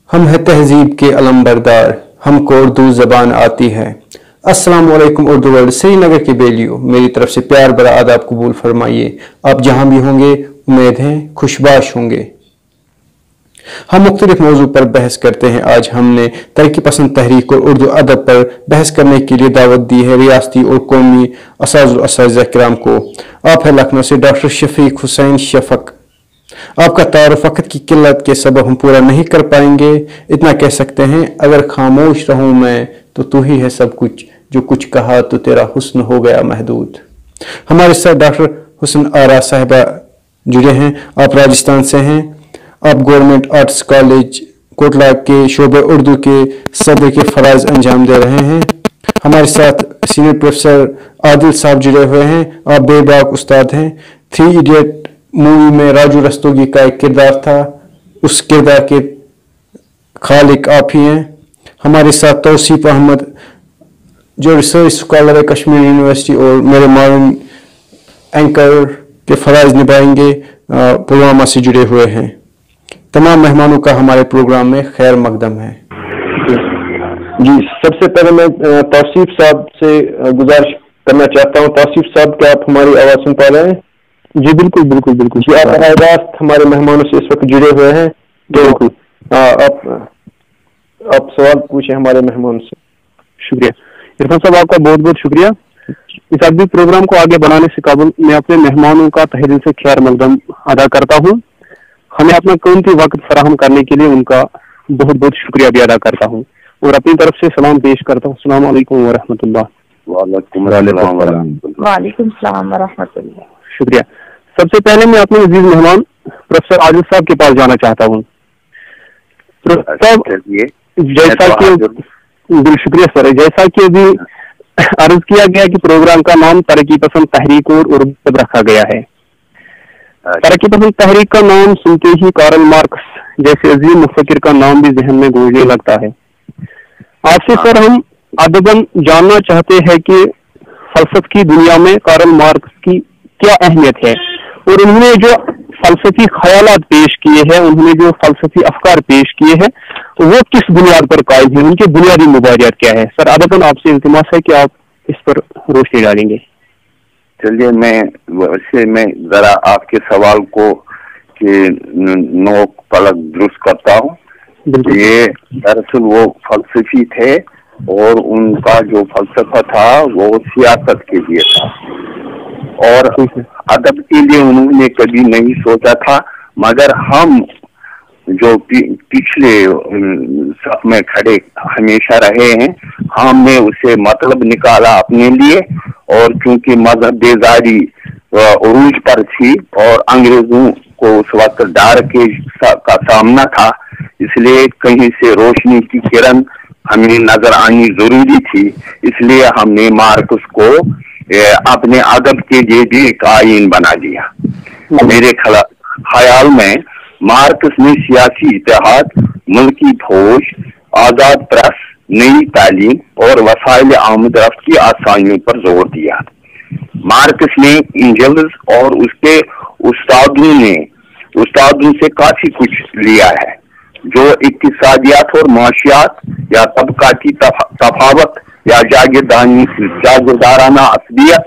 हम हैं तहजीब के अलमबरदार, हमको उर्दू ज़बान आती है। अस्सलाम वालेकुम उर्दू वर्ल्ड श्रीनगर के बेलियो, मेरी तरफ से प्यार भरा आदाब कबूल फरमाइए। आप जहाँ भी होंगे उम्मीद है खुशबाश होंगे। हम मुख्तलिफ मौजू पर बहस करते हैं। आज हमने तरक्की पसंद तहरीक और उर्दू अदब पर बहस करने के लिए दावत दी है रियासती और कौमी असातिज़ा किराम को। आप है लखनऊ से डॉक्टर शफीक हुसैन शफक। आपका तारुफ वक़्त की किल्लत के सबब हम पूरा नहीं कर पाएंगे। इतना कह सकते हैं, अगर खामोश रहूं मैं तो तू ही है सब कुछ, जो कुछ कहा तो तेरा हुस्न हो गया महदूद। हमारे साथ डॉक्टर हुसन आरा साहिबा जुड़े हैं। आप राजस्थान से हैं। आप गवर्नमेंट आर्ट्स कॉलेज कोटला के शोबे उर्दू के सदर के फराइज अंजाम दे रहे हैं। हमारे साथ सीनियर प्रोफेसर आदिल साहब जुड़े हुए हैं। आप बेबाक उस्ताद हैं। 3 इडियट मूवी में राजू रस्तोगी का एक किरदार था, उस किरदार के खालिक आप ही हैं। हमारे साथ तौसीफ अहमद जो रिसर्च स्कॉलर है कश्मीर यूनिवर्सिटी और मेरे मारून एंकर के फराइज निभाएंगे, पुलवामा से जुड़े हुए हैं। तमाम मेहमानों का हमारे प्रोग्राम में खैर मकदम है। जी, सबसे पहले मैं तौसीफ साहब से गुजारिश करना चाहता हूँ। तौसीफ साहब, क्या आप हमारी आवाज़ सुन पा रहे हैं? जी बिल्कुल बिल्कुल बिल्कुल जी, आप बराह रास्त हमारे मेहमानों से इस वक्त जुड़े हुए हैं, तो आप सवाल पूछे हमारे मेहमान से। शुक्रिया इरफान साहब, आपका बहुत बहुत शुक्रिया। इस अदबी प्रोग्राम को आगे बढ़ाने से काबुल मैं अपने मेहमानों का तहे दिल से खैर मकदम अदा करता हूँ। हमें अपना कीमती वक्त फराहम करने के लिए उनका बहुत बहुत शुक्रिया भी अदा करता हूँ और अपनी तरफ से सलाम पेश करता हूँ। अस्सलाम वालेकुम व रहमतुल्लाह। वालेकुम सलाम व रहमतुल्लाह। शुक्रिया। सबसे पहले मैं अपने अजीज मेहमान प्रोफेसर आदिल साहब के पास जाना चाहता हूँ। जैसा कि शुक्रिया सर, जैसा कि अभी अर्ज किया गया कि प्रोग्राम का नाम तरक्की पसंद तहरीक और उर्दू रखा गया है। तरक्की पसंद तहरीक का नाम सुनते ही कार्ल मार्क्स जैसे अजीम मुफक्किर का नाम भी जहन में गूंजने लगता है। आपसे सर हम अदबन जानना चाहते हैं कि फलसफे की दुनिया में कार्ल मार्क्स की क्या अहमियत है और उन्होंने जो फलसफी ख्यालात पेश किए हैं, उन्होंने जो फलसफी अफकार पेश किए हैं, तो वो किस बुनियाद पर कायम है, उनके बुनियादी मुबारियात क्या है? सर अदबन आपसे इल्तिमास है कि आप इस पर रोशनी डालेंगे। चलिए, मैं जरा आपके सवाल को कि नोक पलक दुरुस्त करता हूँ। ये दरअसल वो फलसफी थे और उनका जो फलसफा था वो सियासत के लिए था और अदब के लिए उन्होंने कभी नहीं सोचा था। मगर हम जो पिछले सफ में खड़े हमेशा रहे हैं, हमने उसे मतलब निकाला अपने लिए। और चूंकि मजहब बेजारी उरूज पर थी और अंग्रेजों को उस वक्त डर का सामना था, इसलिए कहीं से रोशनी की किरण हमें नजर आनी जरूरी थी। इसलिए हमने मार्क्स को अपने अदब के लिए भी एक आईन बना दिया। मेरे ख्याल में मार्क्स ने सियासी इत्तेहाद, मुल्की फौज, आजाद प्रेस, नई तालीम और वसाइल आमदरफ्त की आसानियों पर जोर दिया। मार्क्स ने एंजल्स और उसके उस्तादों से काफी कुछ लिया है, जो इक्तिसादियात और माशियात या तबकाती तफावत या जागीरदाराना असलियत,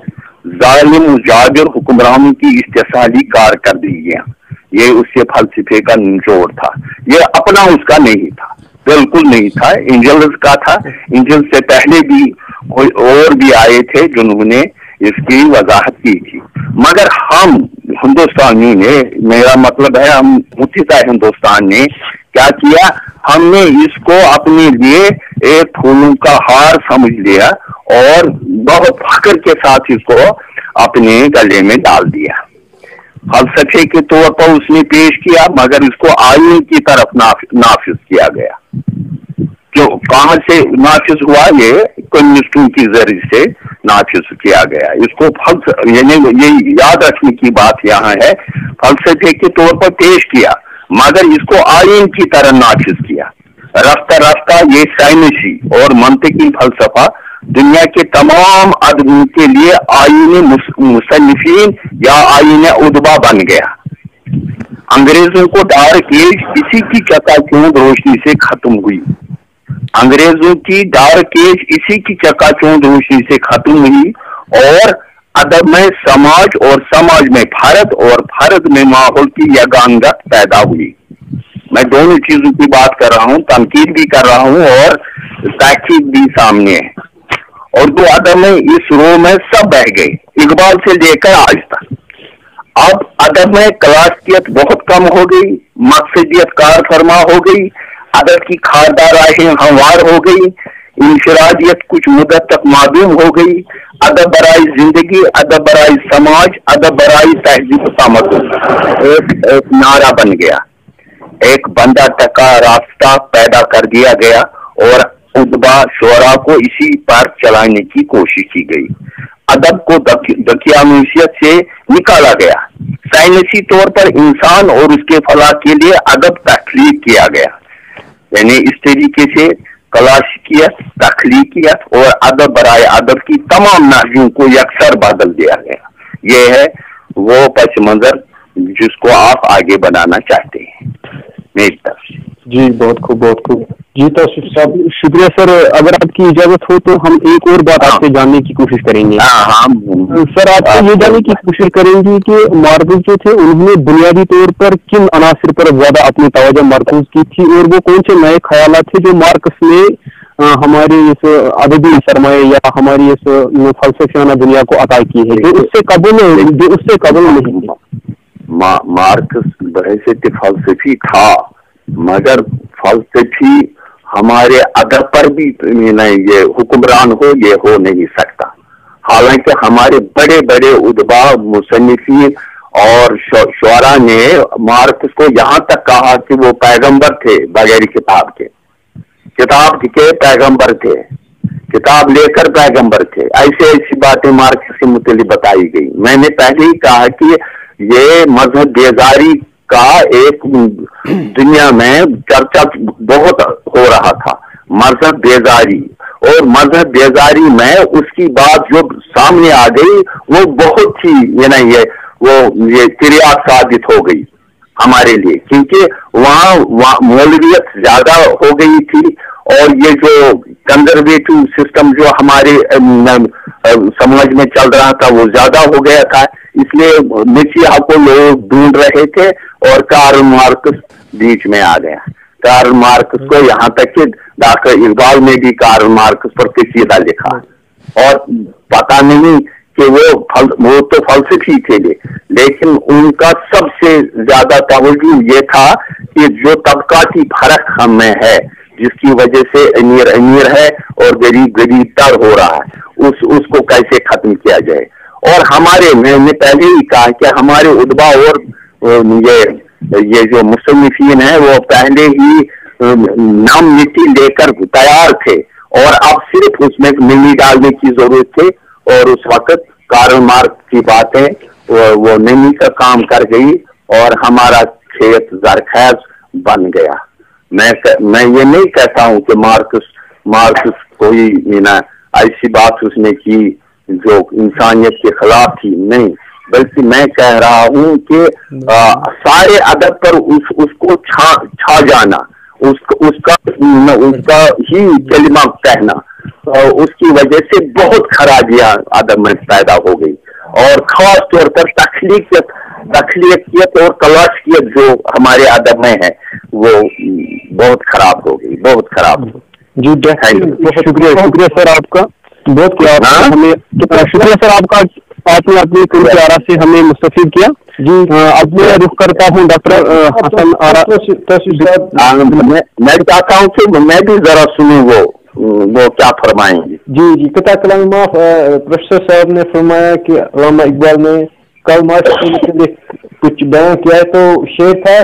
जालिम जाबिर हुक्मरानों की इस्तेसाली कारकर्दगियां, ये उसके फलसफे का निचोड़ था। ये अपना उसका नहीं था, बिल्कुल नहीं था, एंजल्स का था। एंजल्स से पहले भी कोई और भी आए थे जिन्होंने इसकी वजाहत की थी। मगर हम हिंदुस्तानियों ने, मेरा मतलब है हम मुत्तहिदा हिंदुस्तान ने क्या किया, हमने इसको अपने लिए एक फूलों का हार समझ लिया और बहुत फख्र के साथ इसको अपने गले में डाल दिया। फलसफे के तौर पर उसने पेश किया, मगर इसको आईन की तरफ नाफिज किया गया। जो कहां से नाफिज हुआ, ये कम्युनिस्टों की जरिए से नाफिज किया गया। इसको ये याद रखने की बात यहाँ है, फलसफे के तौर पर पेश किया मगर इसको आईन की तरह नाफिज किया। रफ्ता रफ्ता ये साइंसी और मंतिकी फलसफा दुनिया के तमाम आदमियों के लिए आईन मुसन्निफीन या आईन उदबा बन गया। अंग्रेजों को डार्क एज इसी की चकाचौंध रोशनी से खत्म हुई। अंग्रेजों की डार्क एज इसी की चकाचौंध रोशनी से खत्म हुई और अदब में समाज और समाज में भारत और भारत में माहौल की यगांगत पैदा हुई। मैं दोनों चीजों की बात कर रहा हूँ, तनकीद भी कर रहा हूँ और तहकीक भी सामने है। और जो अदब में इस रो में सब बह गए, इकबाल से लेकर आज तक। अब अदब में क्लासियत बहुत कम हो गई, मकसदियत कार फरमा हो गई, अदब की खारदार राहें हमवार हो गई, इंफरादियत कुछ मुद्दत तक मालूम हो गई। अदब बराई जिंदगी, अदब बराई समाज, अदब बराई तहजीब तमद्दुन एक नारा बन गया, एक बंदा टका रास्ता पैदा कर दिया गया और उदबा शोरा को इसी पर चलाने की कोशिश की गई। अदब को दकियानुसियत से निकाला गया, साइंसी तौर पर इंसान और उसके फलाह के लिए अदब तख्लीक किया गया। यानी इस तरीके से क्लासिकियत, तख्लीकियत और अदब बराए अदब की तमाम नाहियों को यकसर बदल दिया गया। ये है वो पस मंजर जिसको आप आगे बढ़ाना चाहते हैं मेरी तरफ से। जी बहुत खूब, बहुत खूब। जी तौसीफ साहब शुक्रिया सर। अगर आपकी इजाजत हो तो हम एक और बात आपसे जानने की कोशिश करेंगे। सर आपसे ये जानने की कोशिश करेंगे कि मार्कस जो थे उन्होंने बुनियादी तौर पर किन अनासर पर ज्यादा अपनी तवज्जो मरकूज की थी और वो कौन से नए ख्यालात थे जो मार्कस ने हमारी इस अदबी सरमाए या हमारी इस फलसफियाना दुनिया को अता की है जो उससे कबल नहीं था। मार्कस बहैसियत फलसफी था, मगर फलसफी हमारे अदब पर भी ये हुक्मरान हो, ये हो नहीं सकता। हालांकि हमारे बड़े बड़े उदबा, मुसन्निफीन और शुअरा ने मार्कस को यहाँ तक कहा कि वो पैगंबर थे बगैर किताब के, किताब के पैगंबर थे, किताब लेकर पैगंबर थे। ऐसी ऐसी बातें मार्कस के मुतालिक बताई गई। मैंने पहले ही कहा कि ये मजहब बेजारी का एक दुनिया में चर्चा बहुत हो रहा था, मजहब बेजारी, और मजहब बेजारी में उसकी बात जो सामने आ गई वो बहुत ही ये तिरियात साबित हो गई हमारे लिए, क्योंकि वहाँ मौलवियत ज्यादा हो गई थी और ये जो कंजर्वेटिव सिस्टम जो हमारे समाज में चल रहा था वो ज्यादा हो गया था। इसलिए मसीहा को लोग ढूंढ रहे थे और कार्ल मार्कस बीच में आ गया। कार्ल मार्कस को यहाँ तक कि डॉक्टर इकबाल ने भी कार्ल मार्कस पर कसीदा लिखा और पता नहीं कि वो तो फलसफी थे, लेकिन उनका सबसे ज्यादा तवज्जो ये था कि जो तबकाती फर्क हम में है, जिसकी वजह से अमीर अमीर है और गरीब गरीब तर हो रहा है, उसको कैसे खत्म किया जाए। और मैंने पहले ही कहा कि हमारे उदबा और ये जो मुसन्निफीन है वो पहले ही नाम मिट्टी लेकर तैयार थे और अब सिर्फ उसमें मिट्टी डालने की जरूरत थी। और उस वक्त कार्ल मार्क्स की बातें वो नमी का काम कर गई और हमारा खेत जरखैज बन गया। मैं ये नहीं कहता हूँ कि मार्क्स कोई ऐसी बात उसने की जो इंसानियत के खिलाफ थी, नहीं, बल्कि मैं कह रहा हूँ कि सारे अदब पर उसको छा जाना, उसका ही कलिमा कहना, उसकी वजह से बहुत खराबियां अदब में पैदा हो गई और खास तौर पर तख्लीकियत और क्लासियत जो हमारे अदब में है वो बहुत खराब हो गई, बहुत खराब। जी शुक्रिया सर आपका, बहुत हमें शुक्रिया सर आपका, आपने अपनी प्यारा से हमें मुस्तफीद किया। जी अब मैं रुख करता हूँ डॉक्टर हसन आरा। मैं चाहता हूँ कि मैं भी जरा सुनूं वो क्या फरमाएंगे। जी कता कलाम माफ प्रोफेसर साहब ने फरमाया कि अल्लामा इकबाल ने कल मार्क्स कुछ बयान किया है, तो शेर था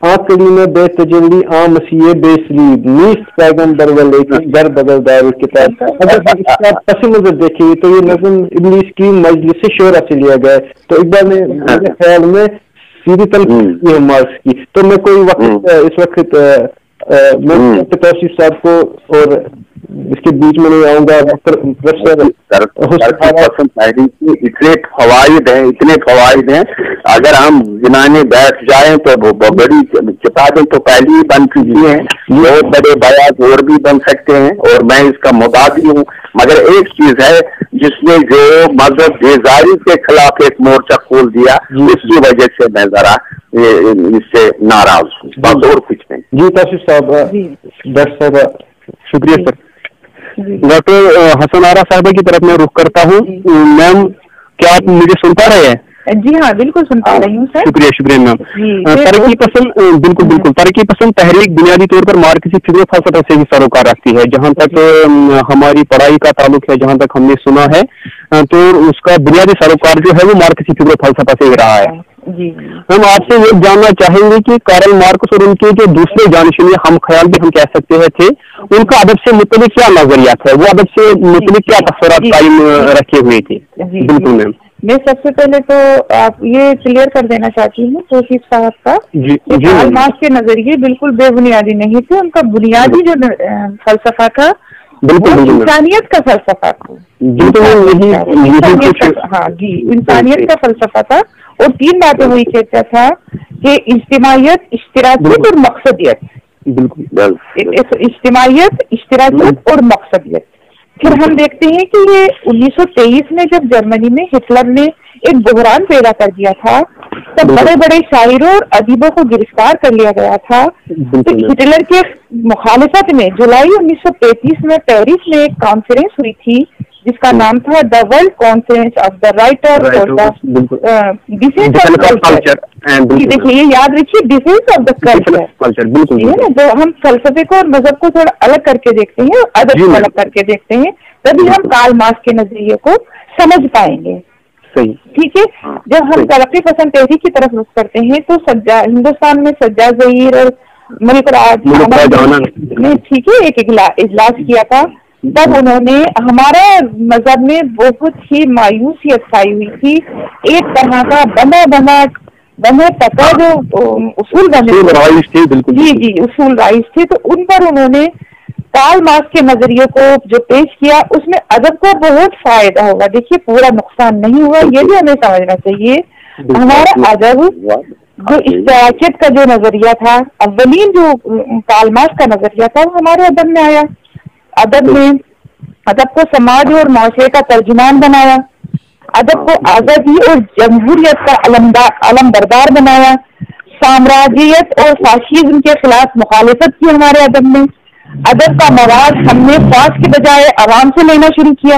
आंकड़ी में बेतजल्ली आम मसीह बेसलीब नीस्त पैगंबर वाले की घर बदलदार किताब। अगर इसका पस मंजर देखिए तो ये नज़म इब्लीस की मजलिस शोरा से लिया गया है। तो इकबाल ने मेरे ख्याल में सीधी तनकीद की मार्क्स की। तो मैं कोई वक्त इस वक्त मैं तौसीफ साहब को और इसके बीच में नहीं आऊंगा, डॉक्टर प्रोफेसर इतने फवाइद हैं, इतने फवाइद हैं, अगर हम गिनाने बैठ जाएं तो बड़ी किताबें तो पहले ही बन चुकी हैं, बहुत बड़े बयान और भी बन सकते हैं, और मैं इसका मुताबिक हूँ। मगर एक चीज है जिसने जो मजहब बेजारी के खिलाफ एक मोर्चा खोल दिया, इसकी वजह से मैं जरा इससे नाराज हूँ, बस और कुछ नहीं। जी ताशिफ साहब, डॉक्टर साहब, शुक्रिया सर। डॉक्टर हसन आरा साहबा की तरफ मैं रुख करता हूँ। मैम, क्या आप मुझे सुन पा रहे हैं? जी हाँ, बिल्कुल सुन पा रही हूँ सर। शुक्रिया मैम। तरक्की पसंद, बिल्कुल तरक्की पसंद तहरीक बुनियादी तौर पर मार्कसी फिक्र फलसफा से ही सरोकार रखती है। जहाँ तक हमारी पढ़ाई का ताल्लुक है, जहाँ तक हमने सुना है, तो उसका बुनियादी सरोकार जो है वो मार्कसी फिक्र फलसफा से ही रहा है। हम आपसे ये जानना चाहेंगे कि कार्ल मार्क्स और उनके जो दूसरे जानशीन हम ख्याल भी हम कह सकते हैं थे, उनका अदब से मुतल्लिक क्या नजरिया था, वो अदब से मुतल्लिक क्या तस्वुरात कायम रखे हुए थे? बिल्कुल मैम। मैं सबसे पहले तो आप ये क्लियर कर देना चाहती हूँ तौसीफ साहब का, कार्ल मार्क्स के नजरिए बिल्कुल बेबुनियादी नहीं थे। उनका बुनियादी जो फलसफा था वो इंसानियत का फलसफा था। हाँ जी, इंसानियत का फलसफा था। और 3 बातें वही कहता था कि इज्तिमाइयत, इश्तिराकियत और मकसदियत। इज्तिमाइयत, इश्तिराकियत और मकसदियत। फिर हम देखते हैं कि ये 1923 में जब जर्मनी में हिटलर ने एक बहरान पैदा कर दिया था, तब बड़े बड़े शायरों और अदीबों को गिरफ्तार कर लिया गया था। तो हिटलर के मुखालिफत में जुलाई 1935 में पेरिस में एक कॉन्फ्रेंस हुई थी जिसका नाम था the world conference of the writer for the defence of culture. देखिए, ये याद रखिए, डिफेंस ऑफ द कल्चर। बिल्कुल, तो हम फलसफे को और मजहब को थोड़ा अलग करके देखते हैं, अदब को अलग करके देखते हैं, तभी हम कार्ल मार्क्स के नजरिए को समझ पाएंगे। सही, ठीक है। जब हम तरक्की पसंद तहरीक की तरफ रुख करते हैं तो हिंदुस्तान में सज्जाद ज़हीर और मलिक राज ने, ठीक है, एक इजलास किया था। तब उन्होंने हमारा मजहब में बहुत ही मायूसियत छाई हुई थी, एक तरह का बंधा पता जो उसूल बने थे, जी उसूल राइज थे, तो उन पर उन्होंने कार्ल मार्क्स के नजरिए को जो पेश किया उसमें अदब को बहुत फायदा होगा। देखिए, पूरा नुकसान नहीं हुआ, ये भी हमें समझना चाहिए। हमारा अदब जो इश्तिराकियत का जो नजरिया था, अव्वलीन जो कार्ल मार्क्स का नजरिया था, वो हमारे अदब में आया। अदब को समाज और माशरे का तर्जुमान बनाया, अदब को आजादी और जमहूरियत का अलमबरदार बनाया, साम्राज्यियत और फाशिज्म के खिलाफ मुखालिफत की हमारे अदब में। अदब का मवाद हमने फौज के बजाय आवाम से लेना शुरू किया।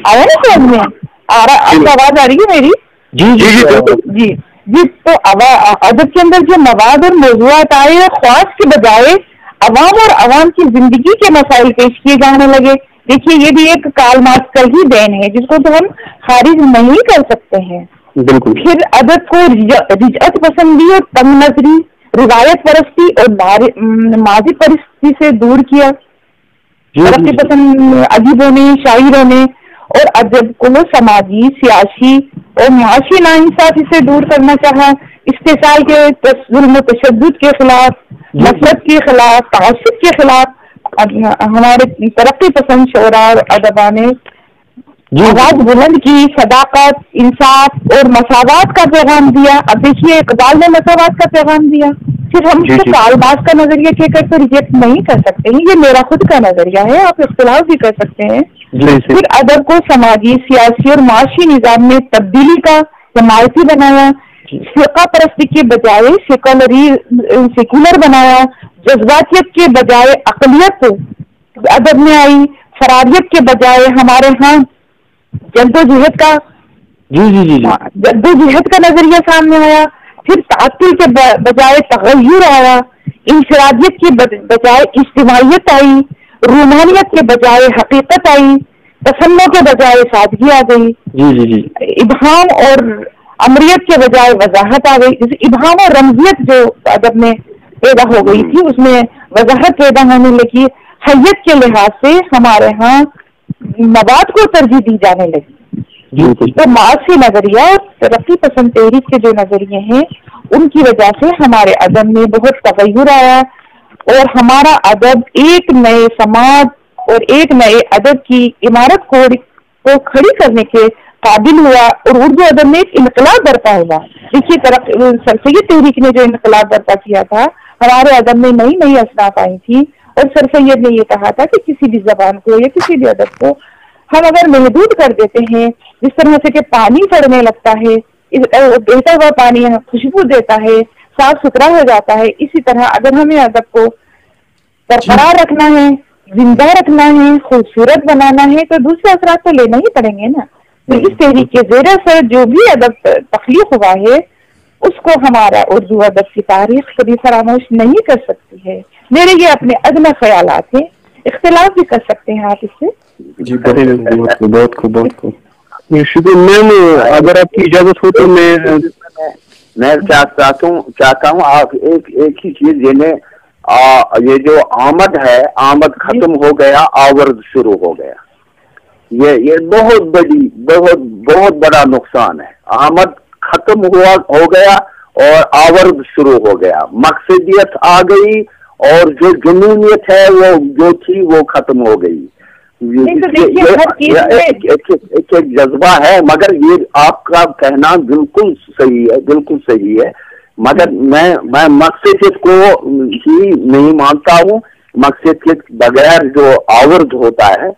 आया ना समझ में? आपको आवाज आ रही है मेरी? जी। तो अदब के अंदर जो मवाद और मौजूआत आए, ख्वास के बजाय अवाम और अवाम की जिंदगी के मसाइल पेश किए जाने लगे। देखिए, ये भी एक कार्ल मार्क्स का ही देन है जिसको तो हम खारिज नहीं कर सकते हैं। बिल्कुल। फिर अदब को रिजअत पसंदी और तंग नजरी, रिवायत परस्ती और माजी परिस्थिति से दूर किया। तरक्की पसंद अदीबों ने, शायरों ने और अदब को समाजी, सियासी और माशी नाइंसाफी से दूर करना चाहा। इस्तेसाल के जुल्म तशद्दुद के खिलाफ, नफरत के खिलाफ, तासुब के खिलाफ हमारे तरक्की पसंद शोरा और अदबा ने आवाज बुलंद की, सदाकत, इंसाफ और मसावात का पैगाम दिया। अब देखिए, इकबाल ने मसावात का पैगाम दिया। फिर हम इसको कार्ल मार्क्स का नजरिया कहकर तो रिजेक्ट नहीं कर सकते हैं, ये मेरा खुद का नजरिया है, आप इख्तिलाफ भी कर सकते हैं। फिर अदब को समाजी, सियासी और माशी निजाम में तब्दीली का हिमायती बनाया, फिरका परस्ती के बजाय सेकुलर बनाया, जज्बातियत के बजाय अकलियत अदब में आई, फरारियत के बजाय हमारे यहाँ जद्दोजहद का जद्दोजहद का नजरिया सामने आया। फिर तातिल के बजाय तगय्युर आया, इंफरादियत के बजाय इज्तिमाइयत आई, रूमानियत के बजाय हकीकत आई, तसन्नो के बजाय सादगी आ गई, इबहाम और अमरियत के बजाय वजाहत आ गई। जैसे इबहाम और रमजियत जो अदब में पैदा हो गई थी, उसमें वजाहत पैदा होने लगी। हैयत के लिहाज से हमारे यहाँ मवाद को तरजीह दी जाने लगी। तो मार्क्सी नजरिया और तरक्की पसंद तहरीक के जो नजरिए हैं, उनकी वजह से हमारे अदब में बहुत तगय्युर आया और हमारा अदब एक नए समाज और एक नए अदब की इमारत को खड़ी करने के काबिल हुआ और उर्दू अदब में एक इनकलाब बरपा हुआ। देखिए सर सैयद तहरीक ने जो इनकलाब बरपा किया था, हमारे अदब में नई नई असनाफ आई थी और सर सैयद ने ये कहा था कि किसी भी जबान को या किसी भी अदब को हम अगर महदूद कर देते हैं, जिस तरह से कि पानी चढ़ने लगता है, बहता हुआ पानी खुशबू देता है, साफ सुथरा हो जाता है, इसी तरह अगर हमें अदब को बरकरार रखना है, जिंदा रखना है, खूबसूरत बनाना है, तो दूसरे असरात तो लेना ही पड़ेंगे ना। तो इस तहरीक के ज़ेर से जो भी अदब तख्लीक हुआ है, उसको हमारा उर्दू अदब की तारीख कभी फरामोश नहीं कर सकती है। मेरे ये अपने अदना ख्यालात हैं, इख्तिलाफ भी कर सकते हैं आप इससे। जी बहुत खूब। मैम अगर आपकी इजाजत हो तो मैं चाहता हूँ आप एक ही चीज ये जो आमद है, आमद खत्म हो गया, आवर्द शुरू हो गया। ये बहुत बड़ा नुकसान है। आमद खत्म हो गया और आवर्द शुरू हो गया, मकसदियत आ गई और जो जुनूनियत है वो जो थी वो खत्म हो गई। एक जज्बा है, मगर ये आपका कहना बिल्कुल सही है, मगर मैं मकसदियत को ही नहीं मानता हूँ। मकसद के बगैर जो आवर्द होता है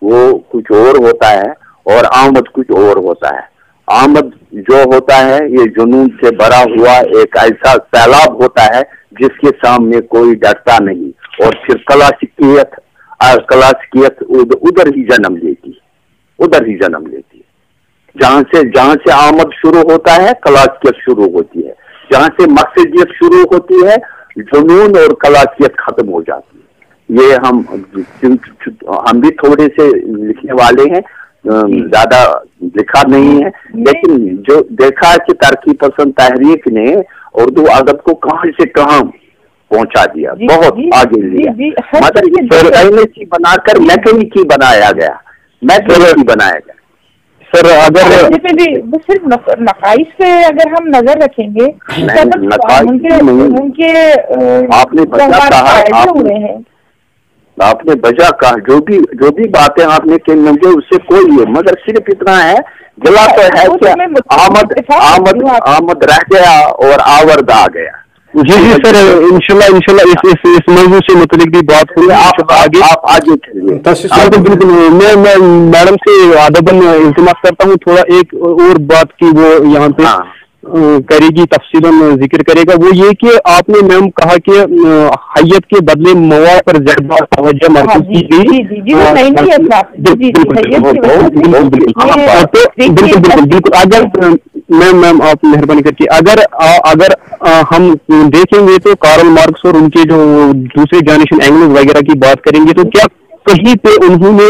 वो कुछ और होता है और आमद कुछ और होता है। आमद जो होता है ये जुनून से भरा हुआ एक ऐसा सैलाब होता है जिसके सामने कोई डरता नहीं, और फिर क्लासिकियत उधर ही जन्म लेती है। जहां से आमद शुरू होता है क्लासिकियत शुरू होती है, जहां से मकसदियत शुरू होती है जुनून और क्लासिकियत खत्म हो जाती है। ये हम भी थोड़े से लिखने वाले हैं, ज्यादा लिखा नहीं है, लेकिन जो देखा है कि तरक्की पसंद तहरीक ने उर्दू अदब को कहां से कहां पहुंचा दिया, बहुत आगे लिया। मगर ये बनाकर मैकेनिकी बनाया गया। सर अगर सिर्फ नकाइश पे अगर हम नजर रखेंगे, उनके आपने बजा कहा, जो भी बातें आपने कही मुझे उससे कोई है, मगर सिर्फ इतना है, गिला तो है कि आमद रह गया और आवर्द आ गया। जी सर, इंशाल्लाह इस मौजू से मुतलिक भी बात हुई। आप आगे चलिए। बिल्कुल, मैं मैडम से अदबन इल्तिमास करता हूँ थोड़ा एक और बात की वो यहाँ पे करेगी, तफसीलन जिक्र करेगा। वो ये कि आपने मैम कहा कि हैयत के बदले मवाद पर ज्यादा तवज्जो मरकूज की गई। बिल्कुल अगर मैम आप मेहरबानी करके अगर हम देखेंगे तो कार्ल मार्क्स और उनके जो दूसरे जनरेशन एंग्लो वगैरह की बात करेंगे तो क्या कहीं पे उन्होंने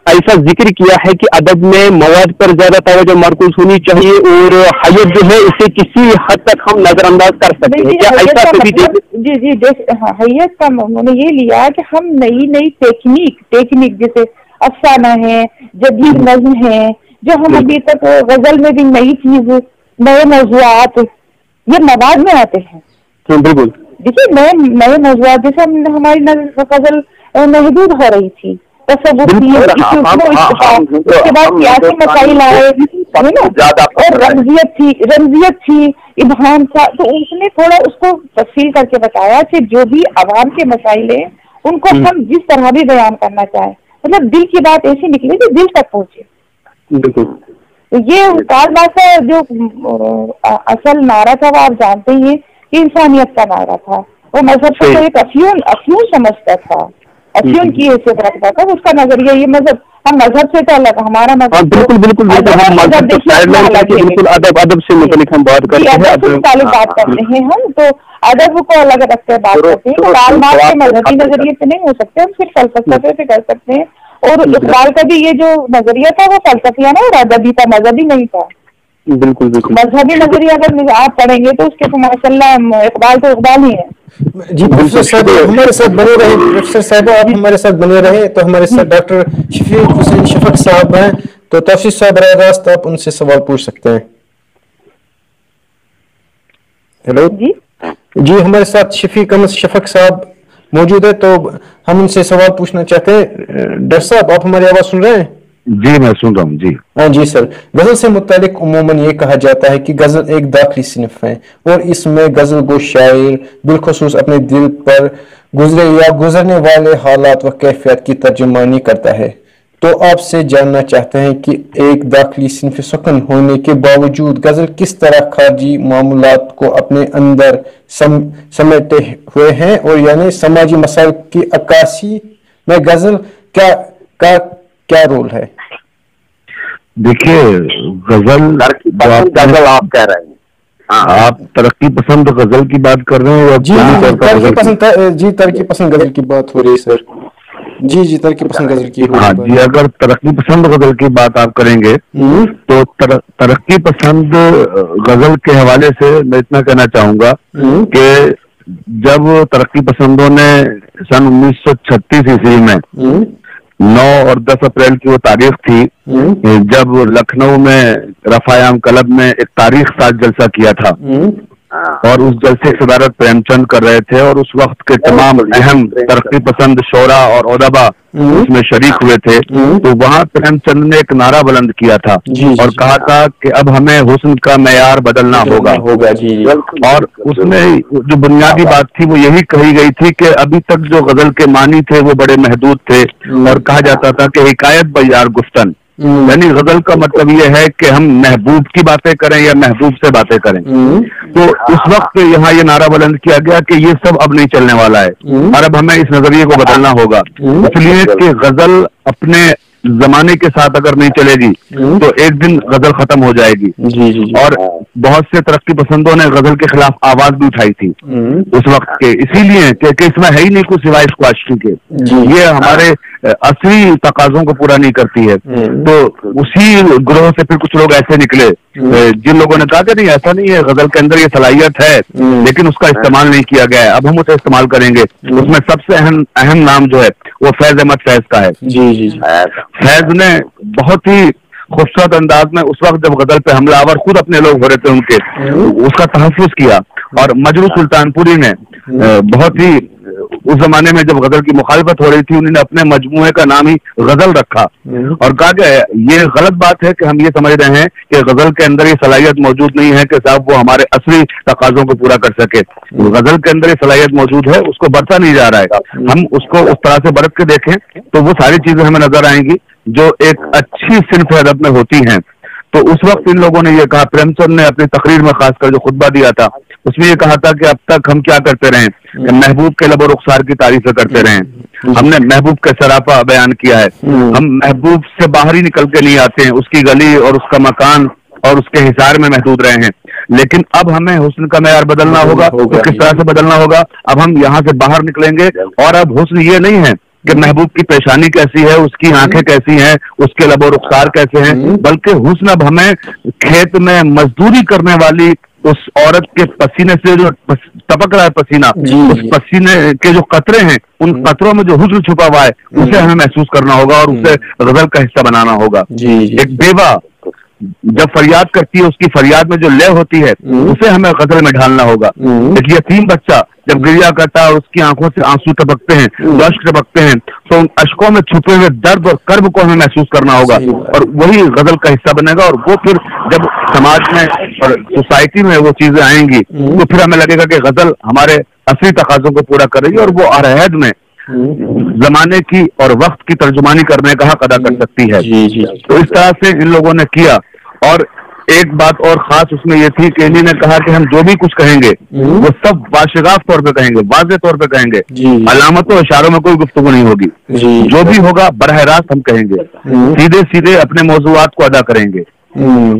ऐसा जिक्र किया है कि अदब में मवाद पर ज्यादा तवज्जो मरकूज होनी चाहिए और हैयत जो है इसे किसी हद तक हम नजरअंदाज कर सकते हैं? क्या ऐसा कभी हैयत का उन्होंने ये लिया कि हम नई टेक्निक जैसे अफसाना है, जदीद नज़्म है, जो हम अभी तक गजल में भी नई चीज, नए मौज़ूआत ये मवाद में आते हैं। बिल्कुल, देखिए नए मौज़ूआत जैसे हमारी गजल महदूद हो रही थी, उसके बाद सियासी मसाइल आए है ना, और रमजियत थी, इबहाम था, तो उसने थोड़ा उसको तफसील करके बताया कि जो भी अवाम के मसाइल है उनको हम जिस तरह भी बयान करना चाहें, मतलब दिल की बात ऐसी निकले कि दिल तक पहुंचे। तो ये कार्ल मार्क्स का जो असल नारा था वो आप जानते ही हैं कि इंसानियत का नारा था। वो मजहब को एक अफ्यून समझता था, अफ्यून की हैसियत रखता था उसका नजरिया। ये मजहब हम मजहब से तो अलग, हमारा मजहब बिल्कुल अदब से मुतालिक हम बात करते हैं, बात करते हैं हम तो अदब को अलग रखते हैं, बात करते हैं। कार्ल मार्क्स के मजहबी नजरिए से नहीं हो सकते, हम सिर्फ फलसफे से कर सकते हैं। और इकबाल का भी ये जो नजरिया था वो फलसफियाना और अदबी था, मजहबी नहीं था। बिल्कुल मजहबी नजरिया अगर आप पढ़ेंगे तो उसके तो माशाल्लाह इकबाल तो इकबाल ही है। जी प्रोफेसर साहब हमारे साथ बने रहे, प्रोफेसर साहब आप हमारे साथ बने रहे। तो हमारे साथ डॉक्टर शफीक हुसैन शफक साहब हैं, तो तफसील साहब बराह रास्त आप उनसे सवाल पूछ सकते हैं। हेलो जी हमारे साथ शफीक अहमद शफक साहब मौजूद है, तो हम उनसे सवाल पूछना चाहते हैं। डॉक्टर साहब आप हमारी आवाज सुन रहे हैं? जी मैं सुन रहा हूँ जी। हाँ जी सर, गजल से मुतालिक उमूमन ये कहा जाता है कि गजल एक दाखिली सिनफ है और इसमें गजल गो शायर बिलखुसूस अपने दिल पर गुजरे या गुजरने वाले हालात व कैफियत की तर्जुमानी करता है। तो आपसे जानना चाहते हैं कि एक दाखिली सिनफ सुकन होने के बावजूद गजल किस तरह खारजी मामूलात को अपने अंदर समेटे हुए हैं, और यानी समाजी मसाइल की अक्कासी में गजल क्या रोल है? देखिए गजल आप कह रहे हैं, आप तरक्की पसंद गजल की बात कर रहे हैं? जी तरक्की पसंद गजल की बात हो रही है सर। जी तरक्की पसंद गजल की। हाँ जी, अगर तरक्की पसंद गजल की बात आप करेंगे तो तरक्की पसंद गजल के हवाले से मैं इतना कहना चाहूंगा कि जब तरक्की पसंदों ने सन 1936 ईस्वी में 9 और 10 अप्रैल की वो तारीख थी जब लखनऊ में रफायाम क्लब में एक तारीख साज जलसा किया था, और उस जलसे की सदारत प्रेमचंद कर रहे थे, और उस वक्त के तमाम अहम तरक्की पसंद शोरा और ओदबा उसमें शरीक हुए थे। तो वहां प्रेमचंद ने एक नारा बुलंद किया था और कहा था कि अब हमें हुस्न का मेयार बदलना होगा। और उसमें जो बुनियादी बात थी वो यही कही गई थी कि अभी तक जो गजल के मानी थे वो बड़े महदूद थे, और कहा जाता था कि हिकायत बयार गुफ्तन, यानी गजल का मतलब ये है कि हम महबूब की बातें करें या महबूब से बातें करें। तो उस वक्त यहाँ ये नारा बुलंद किया गया कि ये सब अब नहीं चलने वाला है और अब हमें इस नजरिए को बदलना होगा, इसलिए कि गजल अपने जमाने के साथ अगर नहीं चलेगी तो एक दिन गजल खत्म हो जाएगी। और बहुत से तरक्की पसंदों ने गजल के खिलाफ आवाज भी उठाई थी उस वक्त के, इसीलिए कि इसमें है ही नहीं कुछ सिवाय इसको आशिकी के, ये हमारे असली तकाजों को पूरा नहीं करती है। तो उसी ग्रोह से फिर कुछ लोग ऐसे निकले जिन लोगों ने कहा कि नहीं ऐसा नहीं है, गजल के अंदर ये सलाहियत है लेकिन उसका इस्तेमाल नहीं किया गया है, अब हम उसे इस्तेमाल करेंगे। उसमें सबसे अहम नाम जो है वो फैज अहमद फैज का है। फैज ने बहुत ही खूबसूरत अंदाज में उस वक्त जब गजल पे हमलावर खुद अपने लोग हो रहे थे उनके, उसका तहफ़्फ़ुज़ किया। और मजरू सुल्तानपुरी ने बहुत ही उस जमाने में जब गजल की मुखालफत हो रही थी उन्होंने अपने मजमूए का नाम ही गजल रखा और कहा कि ये गलत बात है कि हम ये समझ रहे हैं कि गजल के अंदर ये सलाहियत मौजूद नहीं है कि साहब वो हमारे असली तकाजों को पूरा कर सके। गजल के अंदर ये सलाहियत मौजूद है, उसको बरता नहीं जा रहा है। हम उसको उस तरह से बरत के देखें तो वो सारी चीजें हमें नजर आएंगी जो एक अच्छी सिन्फ अदब में होती हैं। तो उस वक्त इन लोगों ने ये कहा, प्रेमचंद ने अपनी तकरीर में खासकर जो खुतबा दिया था उसमें ये कहा था कि अब तक हम क्या करते रहे, महबूब के लब और रुखसार की तारीफें करते रहे, हमने महबूब का सरापा बयान किया है, हम महबूब से बाहर ही निकल के नहीं आते हैं, उसकी गली और उसका मकान और उसके हिसार में महदूद रहे हैं, लेकिन अब हमें हुस्न का मेयार बदलना होगा। तो किस तरह से बदलना होगा? अब हम यहाँ से बाहर निकलेंगे और अब हुस्न ये नहीं है कि महबूब की पेशानी कैसी है, उसकी आंखें कैसी हैं, उसके लबो रुखसार कैसे हैं, बल्कि हुस्न अब हमें खेत में मजदूरी करने वाली उस औरत के पसीने से जो टपक रहा है पसीना, उस पसीने के जो कतरे हैं उन कतरों में जो हुस्न छुपा हुआ है उसे हमें महसूस करना होगा और उसे गजल का हिस्सा बनाना होगा। एक बेवा जब फरियाद करती है उसकी फरियाद में जो लय होती है उसे हमें गजल में ढालना होगा। एक यतीम बच्चा जब गिरिया करता है और उसकी आंखों से आंसू टपकते हैं, अश्क टपकते हैं, तो उन अश्कों में छुपे हुए दर्द और कर्ब को हमें महसूस करना होगा और वही गजल का हिस्सा बनेगा। और वो फिर जब समाज में और सोसाइटी में वो चीजें आएंगी तो फिर हमें लगेगा कि गजल हमारे असली तकाजों को पूरा कर रही है और वो अरहद में जमाने की और वक्त की तर्जुमानी करने का हक अदा कर सकती है। तो इस तरह से इन लोगों ने किया। और एक बात और खास उसमें ये थी कि इन्हीं ने कहा कि हम जो भी कुछ कहेंगे वो सब बाशिगाफ तौर पे कहेंगे, वाज़े तौर पे कहेंगे, अलामतों इशारों में कोई गुफ्तगू नहीं होगी, जो भी होगा बरह रास्त हम कहेंगे, सीधे सीधे अपने मौज़ूआत को अदा करेंगे।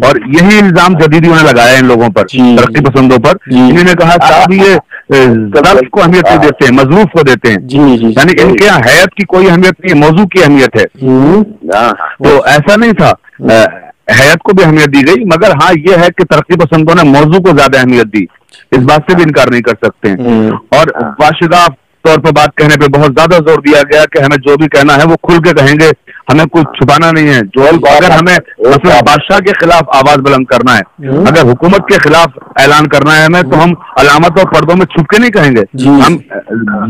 और यही इल्जाम जदीदियों ने लगाया इन लोगों पर, तरक्की पसंदों पर। इन्होंने कहा साहब ये लफ्ज़ को अहमियत नहीं देते हैं, मज़रूफ को देते हैं, यानी इनके यहाँ हैत की कोई अहमियत नहीं है, मौजू की अहमियत है। तो ऐसा नहीं था, हैत को भी अहमियत दी गई, मगर हाँ ये है कि तरक्की पसंदों ने मौजू को ज्यादा अहमियत दी, इस बात से भी इनकार नहीं कर सकते हैं। और वाशिगाफ तौर पर बात कहने पे बहुत ज्यादा जोर दिया गया कि हमें जो भी कहना है वो खुल के कहेंगे, ہمیں کچھ چھپانا نہیں ہے. جو اگر ہمیں مثلا بادشاہ کے خلاف آواز بلند کرنا ہے, اگر حکومت کے خلاف اعلان کرنا ہے ہمیں, تو ہم علامت اور پردوں میں چھپ کے نہیں کہیں گے, ہم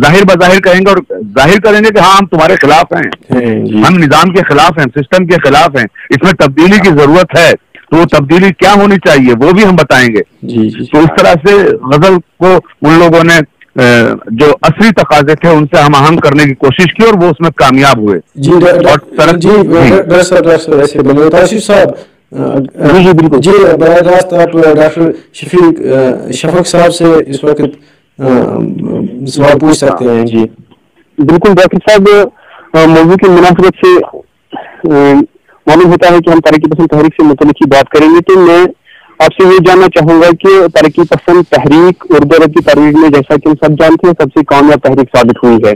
ظاہر بظاہر کہیں گے اور ظاہر کریں گے کہ ہاں ہم تمہارے خلاف ہیں, ہم نظام کے خلاف ہیں, سسٹم کے خلاف ہیں, اس میں تبدیلی کی ضرورت ہے, تو وہ تبدیلی کیا ہونی چاہیے وہ بھی ہم بتائیں گے. تو اس طرح سے غزل کو ان لوگوں نے جو اصلی تقاضے تھے ان سے ہم آہنگ کرنے کی کوشش کی, اور وہ اس میں کامیاب ہوئے. جی بالکل. جی براہ راست آپ ڈاکٹر شفیق صاحب سے اس وقت سوال پوچھ سکتے ہیں. جی بالکل ڈاکٹر صاحب, موضوع کی مناسبت سے معلوم ہوتا ہے کہ ہم ترقی پسند تحریک سے متعلق ہی بات کریں گے, تو میں آپ سے یہ جاننا چاہوں گا کہ ترقی پسند تحریک اردو ادب کی ترویج میں جیسا کہ ہم سب جانتے ہیں سب سے کامیاب تحریک ثابت ہوئی ہے.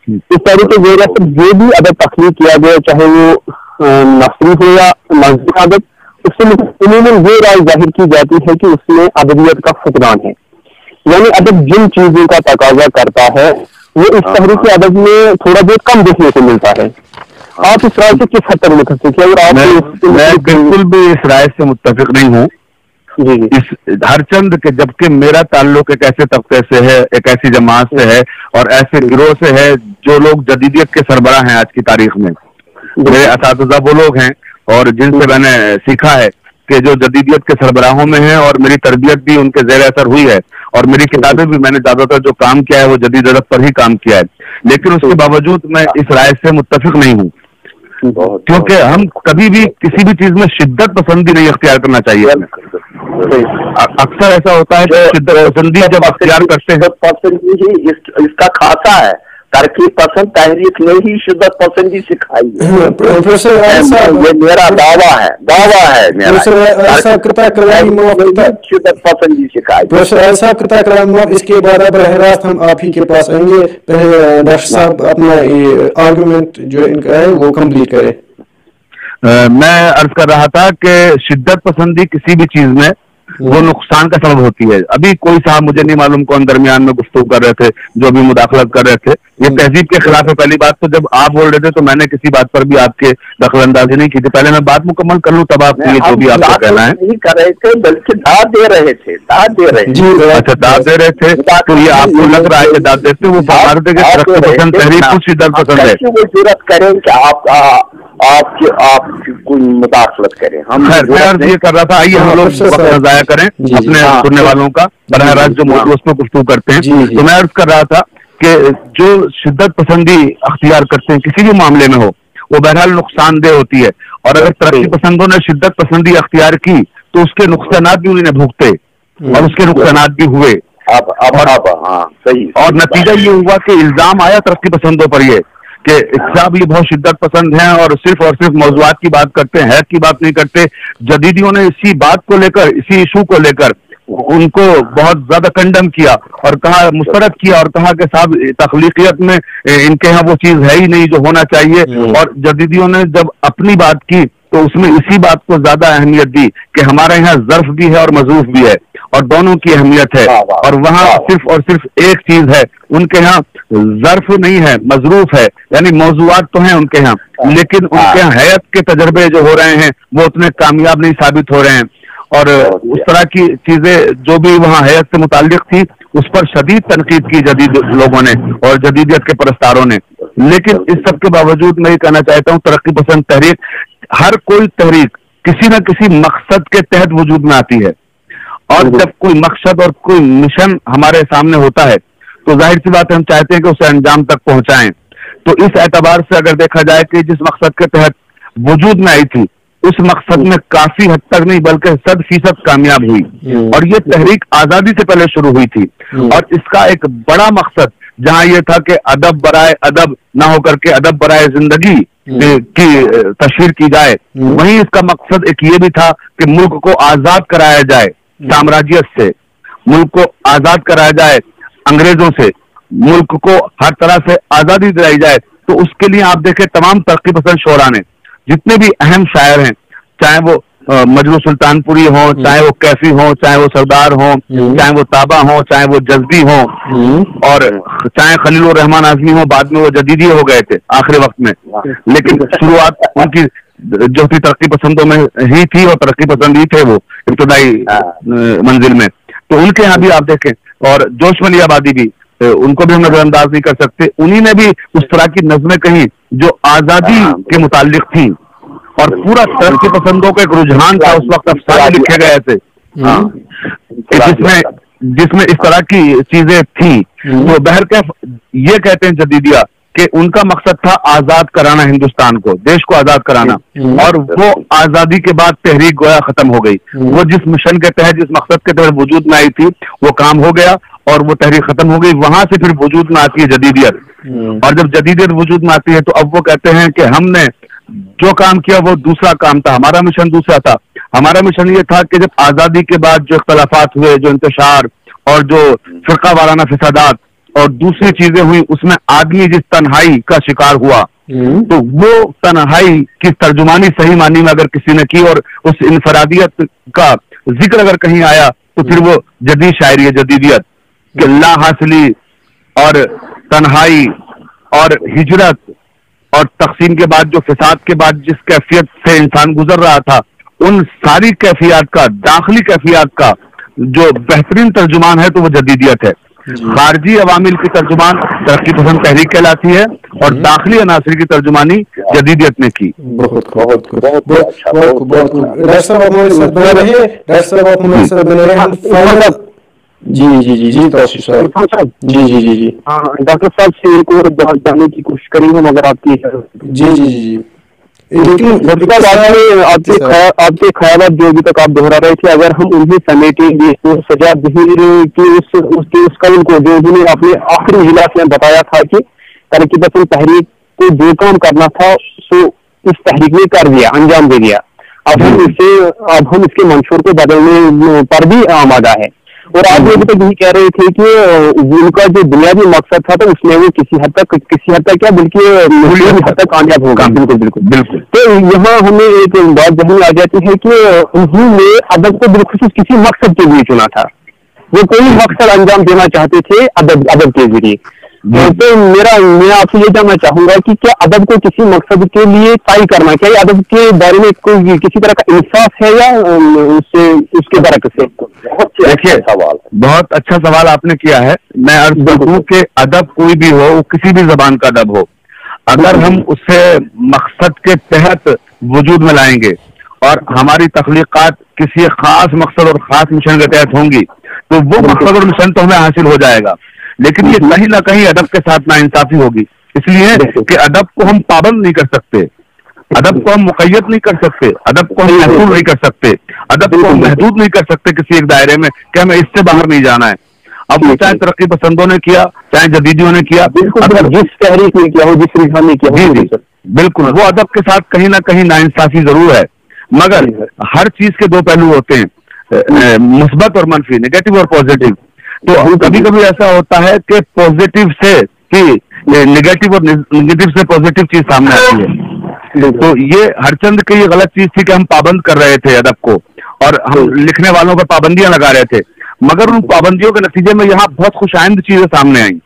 اس تحریک کے ذریعے سے جو بھی ادب تخلیق کیا گیا, چاہے وہ نثری ہو یا نظمی ادب, اس سے عموماً یہ رائے ظاہر کی جاتی ہے کہ اس میں ادبیت کا فقدان ہے. یعنی ادب جن چیزوں کا تقاضا کرتا ہے وہ اس تحریک ادب میں تھوڑا بہت کم دیکھنے کو ملتا ہے. آپ اس رائے سے کس حد تک متفق ہیں؟ اور میں بالکل بھی اس رائے سے متفق نہیں ہوں. ہر چند کے جبکہ میرا تعلق ایک ایسے طبقے سے ہے, ایک ایسی جماعت سے ہے اور ایسے گروہ سے ہے جو لوگ جدیدیت کے سربراہ ہیں آج کی تاریخ میں. میرے اساتذہ وہ لوگ ہیں اور جن سے میں نے سیکھا ہے کہ جو جدیدیت کے سربراہوں میں ہیں, اور میری تربیت بھی ان کے زیر اثر ہوئی ہے, اور میری کتابیں بھی میں نے زیادہ تر جو کام کیا ہے وہ جدید ادب پر ہی کام کیا ہے. لیکن اس کے باوجود میں اس رائے سے متفق نہیں ہوں, کیونکہ ہم کبھی بھی کسی بھی چیز میں شدت پسندی نہیں اختیار کرنا چاہیے. اکثر ایسا ہوتا ہے کہ شدت پسندی جب اختیار کرتے ہیں, اس کا خاصا ہے. ترقی پسند تحریک نے ہی شدت پسندی سکھائی ہے. یہ میرا دعویٰ ہے میرا شدت پسندی سکھائی. اس کے بعد براہ راست ہم آپ ہی کے پاس آئیں گے. پہلے ڈاکٹر صاحب اپنا آرگومنٹ جو ان کا ہے وہ کمپلیٹ کریں. میں عرض کر رہا تھا کہ شدت پسندی کسی بھی چیز میں وہ نقصان کا سبب ہوتی ہے. ابھی کوئی صاحب مجھے نہیں معلوم کون درمیان میں گفتگو کر رہے تھے جو بھی مداخلت کر رہے تھے, یہ تہذیب کے خلاف ہے. پہلی بات تو جب آپ بول رہے تھے تو میں نے کسی بات پر بھی آپ کے دخل اندازی نہیں کی تھی. پہلے میں بات مکمل کر لوں تب آپ یہ جو بھی آپ کو کہنا ہے. نہیں کر رہے تھے بلکہ داد دے رہے تھے. اچھا داد دے رہے تھے, تو یہ آپ کو لگ رہا ہے کہ داد دیتے وہ بھارت کے ترقی پسند تحریک کچھ شدت پسند ہے. وہ ضرورت کریں کہ آپ کوئی مداخلت کریں. میں یہ کر رہا تھا, آئیے ہم لوگ وقت ضائع کریں اپنے سننے والوں کا, براہ راست جو موضوع اس میں گفتگو کرتے ہیں. تو میں عرض کر رہا تھا کہ جو شدت پسندی اختیار کرتے ہیں کسی بھی معاملے میں ہو وہ بہرحال نقصان دہ ہوتی ہے, اور اگر ترقی پسندوں نے شدت پسندی اختیار کی تو اس کے نقصانات بھی انہیں بھگتے, اور اس کے نقصانات بھی ہوئے. اور نتیجہ یہ ہوا کہ الزام آیا ترقی پسندوں پر یہ کہ صاحب یہ بہت شدت پسند ہیں اور صرف موضوعات کی بات کرتے ہیں, حید کی بات نہیں کرتے. جدیدیوں نے اسی بات کو لے کر, اسی ایشو کو لے کر ان کو بہت زیادہ کنڈم کیا اور کہا, مسترد کیا اور کہا کہ صاحب تخلیقیت میں ان کے ہاں وہ چیز ہے ہی نہیں جو ہونا چاہیے. اور جدیدیوں نے جب اپنی بات کی تو اس میں اسی بات کو زیادہ اہمیت دی کہ ہمارے یہاں ظرف بھی ہے اور مظروف بھی ہے, اور دونوں کی اہمیت ہے. اور وہاں صرف اور صرف ایک چیز ہے, ان کے ہاں ظرف نہیں ہے مظروف ہے, یعنی موضوعات تو ہیں ان کے ہاں, لیکن ان کے ہاں حیات کے تجربے جو ہو رہے ہیں وہ اتنے کامیاب نہیں ثابت ہو رہے ہیں. اور اس طرح کی چیزیں جو بھی وہاں حیات سے متعلق تھی اس پر شدید تنقید کی جدید لوگوں نے اور جدیدیت کے پرستاروں نے. لیکن اس سب کے باوجود میں یہ کہنا چاہتا ہوں ترقی پسند تحریک, ہر کوئی تحریک کسی نہ کسی مقصد کے تحت وجود میں آتی ہے, اور جب کوئی مقصد اور کوئی مشن ہمارے سامنے ہوتا ہے تو ظاہر سی بات ہے ہم چاہتے ہیں کہ اسے انجام تک پہنچائیں. تو اس اعتبار سے اگر دیکھا جائے کہ جس مقصد کے تحت وجود میں آئی تھی اس مقصد میں کافی حد تک نہیں بلکہ 100% کامیاب ہوئی. اور یہ تحریک آزادی سے پہلے شروع ہوئی تھی, اور اس کا ایک بڑا مقصد جہاں یہ تھا کہ ادب برائے ادب نہ ہو کر کے ادب برائے زندگی کی تشہیر کی جائے, وہیں اس کا مقصد ایک یہ بھی تھا کہ ملک کو آزاد کرایا جائے سامراجیت سے, ملک کو آزاد کرایا جائے انگریزوں سے, ملک کو ہر طرح سے آزادی دلائی جائے. تو اس کے لیے آپ دیکھیں تمام ترقی پسند شعراء نے, جتنے بھی اہم شاعر ہیں, چاہے وہ मजरू सुल्तानपुरी हो, चाहे वो कैफी हो, चाहे वो सरदार हो, चाहे वो ताबा हो, चाहे वो जज्बी हो, और चाहे खलील रहमान आजमी हो, बाद में वो जदीदी हो गए थे आखिरी वक्त में, लेकिन शुरुआत उनकी जो थी तरक्की पसंदों में ही थी, और तरक्की पसंद ही थे वो इब्तदाई मंजिल में। तो उनके यहाँ भी आप देखें, और जोश मली आबादी भी, उनको भी हम नजरअंदाज नहीं कर सकते। उन्हीं ने भी उस तरह की नज़में कही जो आजादी के मुतालिक थी, और पूरा तरक्की पसंदों का एक रुझान था उस वक्त, अफसाने लिखे गए थे जिसमें इस तरह की चीजें थी। तो बहरकैफ ये कहते हैं जदीदिया कि उनका मकसद था आजाद कराना हिंदुस्तान को, देश को आजाद कराना, और वो आजादी के बाद तहरीक गोया खत्म हो गई। वो जिस मिशन के तहत, जिस मकसद के तहत वजूद में आई थी, वो काम हो गया और वो तहरीक खत्म हो गई। वहां से फिर वजूद में आती है जदीदियत, और जब जदीदियत वजूद में आती है तो अब वो कहते हैं कि हमने जो काम किया वो दूसरा काम था, हमारा मिशन दूसरा था। हमारा मिशन ये था कि जब आजादी के बाद जो इख्तलाफात हुए, जो इंतशार और जो फिरका वाराना फिसादात और दूसरी चीजें हुई, उसमें आदमी जिस तन्हाई का शिकार हुआ, तो वो तन्हाई की तर्जुमानी सही मानी में अगर किसी ने की, और उस इनफरादियत का जिक्र अगर कहीं आया, तो फिर वो जदीद शायरी है, जदीदियत कि ला हासिली और तन्हाई और हिजरत और तकसीम के बाद जो फिसाद के बाद जिस कैफियत से इंसान गुजर रहा था, उन सारी कैफियत का, दाखिली कैफियत का जो बेहतरीन तर्जुमान है तो वो जदीदियत है। खारजी अवामिल की तर्जुमान तरक्की पसंद तहरीक कहलाती है, और दाखिली अनासर की तर्जुमानी जदीदियत ने की। बहुत बहुत डॉक्टर साहब जी जी जी जी तौसीफ साहब जी जी जी जी डॉक्टर साहब से एक और बात जानने की कोशिश करेंगे मगर आपकी जी जी जी जी लेकिन आपके ख्याल जो अभी तक आप दोहरा रहे थे, अगर हम उन्हें समेटेंगे तो सजा जहीर की उस कौल को जो उन्होंने अपने आखिरी इजलास में बताया था कि तरक्की पसंद तहरीक को जो काम करना था सो इस तहरीक ने कर दिया, अंजाम दे दिया। अब हम इसके मंशूर को बदलने पर भी आमादा है। और आप अभी तक यही कह रहे थे कि उनका जो बुनियादी मकसद था तो उसमें वो किसी हद तक क्या बल्कि हद तक कामयाब होगा। बिल्कुल बिल्कुल बिल्कुल। तो यहाँ हमें एक बात जहन आ जाती है कि उन्होंने अदब को बिलखुसूस किसी मकसद के लिए चुना था, वो कोई मकसद अंजाम देना चाहते थे अदब के जरिए। तो मैं आपसे ये जानना चाहूंगा कि क्या अदब को किसी मकसद के लिए तय करना, क्या अदब के बारे में कोई किसी तरह का इंसाफ है या उसके बरकत से? देखिए सवाल, बहुत अच्छा सवाल आपने किया है। मैं अर्ज करूं कि अदब कोई भी हो, वो किसी भी जबान का अदब हो, अगर हम उसे मकसद के तहत वजूद में लाएंगे और हमारी तख्लीकात किसी खास मकसद और खास मिशन के तहत होंगी, तो वो मकसद और मिशन तो हमें हासिल हो जाएगा। लेकिन ये कहीं ना कहीं अदब के साथ नाइंसाफी होगी, इसलिए कि अदब को हम पाबंद नहीं कर सकते, अदब को हम मुक़य्यद नहीं कर सकते, अदब को हम महसूल नहीं कर सकते, अदब को हम महदूद नहीं कर सकते किसी एक दायरे में कि हमें इससे बाहर नहीं जाना है। अब वो चाहे तरक्की पसंदों ने किया, चाहे जदीदियों ने किया, अगर जिस तहरीक ने किया हो, जिस रिझान ने किया हो, जी बिल्कुल, वो अदब के साथ कहीं ना कहीं नाइंसाफी जरूर है। मगर हर चीज के दो पहलू होते हैं, मुस्बत और मनफी, नेगेटिव और पॉजिटिव। तो कभी कभी ऐसा होता है कि पॉजिटिव से कि नेगेटिव और नेगेटिव से पॉजिटिव चीज सामने आती है। तो ये हरचंद की ये गलत चीज थी कि हम पाबंद कर रहे थे अदब को, और हम लिखने वालों पर पाबंदियां लगा रहे थे, मगर उन पाबंदियों के नतीजे में यहाँ बहुत खुशाइंद चीजें सामने आई,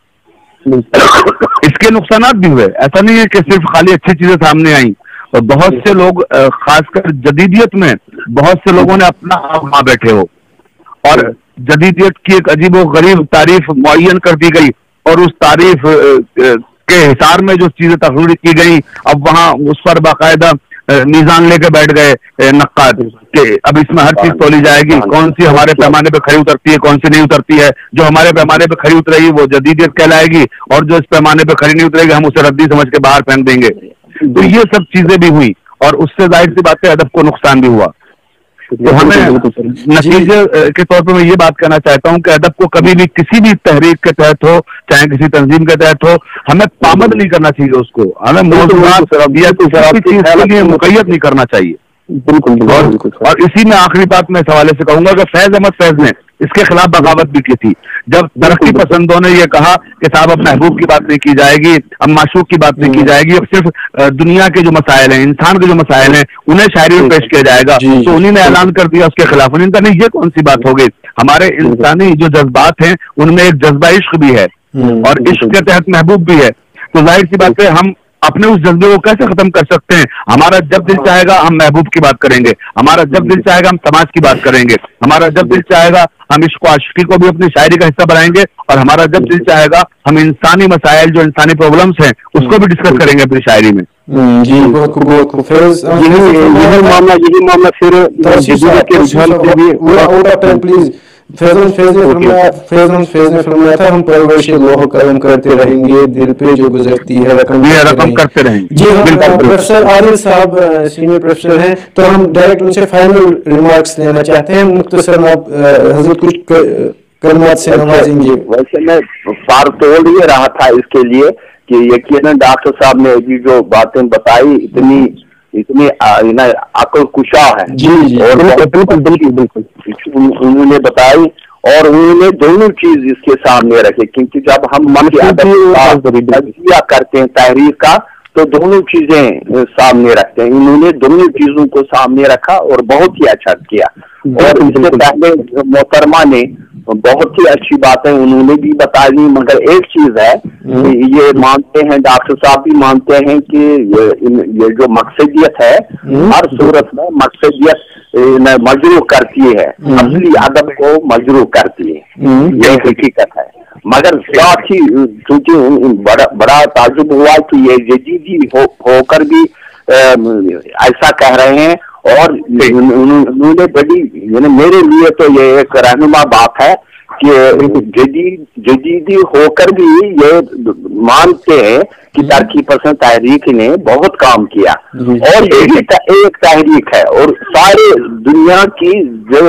इसके नुकसानात भी हुए। ऐसा नहीं है कि सिर्फ खाली अच्छी चीजें सामने आई, और बहुत से लोग खासकर जदीदियत में बहुत से लोगों ने अपना आप वहां बैठे हो, और जदीदियत की एक अजीब व गरीब तारीफ मुअय्यन कर दी गई, और उस तारीफ के हिसार में जो चीजें तकरीर की गई, अब वहां उस पर बाकायदा मीजान लेके बैठ गए नक्काद कि अब इसमें हर चीज तोली जाएगी, कौन सी हमारे पैमाने पे खरी उतरती है, कौन सी नहीं उतरती है। जो हमारे पैमाने पे खरी उतरेगी वो जदीदियत कहलाएगी, और जो इस पैमाने पे खरी नहीं उतरेगी हम उसे रद्दी समझ के बाहर फेंक देंगे। तो ये सब चीजें भी हुई, और उससे जाहिर सी बात है अदब को नुकसान भी हुआ। तो हमें नतीजे के तौर पर मैं ये बात कहना चाहता हूँ कि अदब को कभी भी किसी भी तहरीक के तहत हो, चाहे किसी तंजीम के तहत हो, हमें पाबंद नहीं करना चाहिए उसको, हमें मौजूदात या किसी चीज के लिए मुक़य्यद नहीं करना चाहिए। बिल्कुल। और इसी में आखिरी बात मैं इस हवाले से कहूंगा कि फैज अहमद फैज ने इसके खिलाफ बगावत भी की थी। जब तरक्की पसंदों ने ये कहा कि साहब अब महबूब की बात नहीं की जाएगी, अब माशूक की बात नहीं की जाएगी, अब सिर्फ दुनिया के जो मसाइल हैं, इंसान के जो मसाइल हैं, उन्हें शायरी में पेश किया जाएगा, तो उन्हीं ने ऐलान कर दिया उसके खिलाफ। उन्होंने कहा नहीं, ये कौन सी बात हो गई, हमारे इंसानी जो जज्बात हैं उनमें एक जज्बा इश्क भी है और इश्क के तहत महबूब भी है। तो जाहिर सी बात है हम अपने उस जज्बे को कैसे खत्म कर सकते हैं? हमारा जब दिल चाहेगा हम महबूब की बात करेंगे, हमारा जब दिल चाहेगा हम समाज की बात करेंगे, हमारा जब दिल चाहेगा हम इश्क आशिकी को भी अपनी शायरी का हिस्सा बनाएंगे, और हमारा जब दिल चाहेगा हम इंसानी मसाइल जो इंसानी प्रॉब्लम्स हैं उसको भी डिस्कस करेंगे अपनी शायरी में। जी बहुत खूब। यही मामला फिर प्लीज फैज़ ने फरमाया था हम परवरिश लोह कलम करते रहेंगे, दिल पे जो गुजरती है रकम करते रहेंगे। जी हाँ, प्रोफेसर आदिल साहब सीनियर प्रोफेसर हैं, तो हम डायरेक्ट उनसे फाइनल रिमार्क्स लेना चाहते हैं। मुख्तसर आप हजरत कुछ कलमात से नवाजेंगे। वैसे मैं फार तोड़ ये रहा था इसके लिए कि यकीनन डॉक्टर साहब ने अभी जो बातें बताई इतनी अकल कुशा है और बिल्कुल उन्होंने बताई, और उन्होंने दोनों चीज इसके सामने रखे, क्योंकि जब हम मन की तजकिया करते हैं तहरीर का तो दोनों चीजें सामने रखते हैं। इन्होंने दोनों चीजों को सामने रखा और बहुत ही अच्छा किया। और इससे पहले मोहतरमा ने बहुत ही अच्छी बातें उन्होंने भी बता दी, मगर एक चीज है ये मानते हैं, डॉक्टर साहब भी मानते हैं कि ये जो मकसदियत है हर सूरत में मकसदियत मजरूह करती है, असली अदब को मजरूह करती है, ये हकीकत है। मगर साथ ही क्योंकि बड़ा ताजुब हुआ कि ये जदीदी होकर भी ऐसा कह रहे हैं, और उन्होंने बड़ी मेरे लिए तो ये एक रहनुमा बात है कि जदीदी होकर भी ये मानते हैं कि तरक्की पसंद तहरीक ने बहुत काम किया, और यही एक तहरीक है, और सारे दुनिया की जो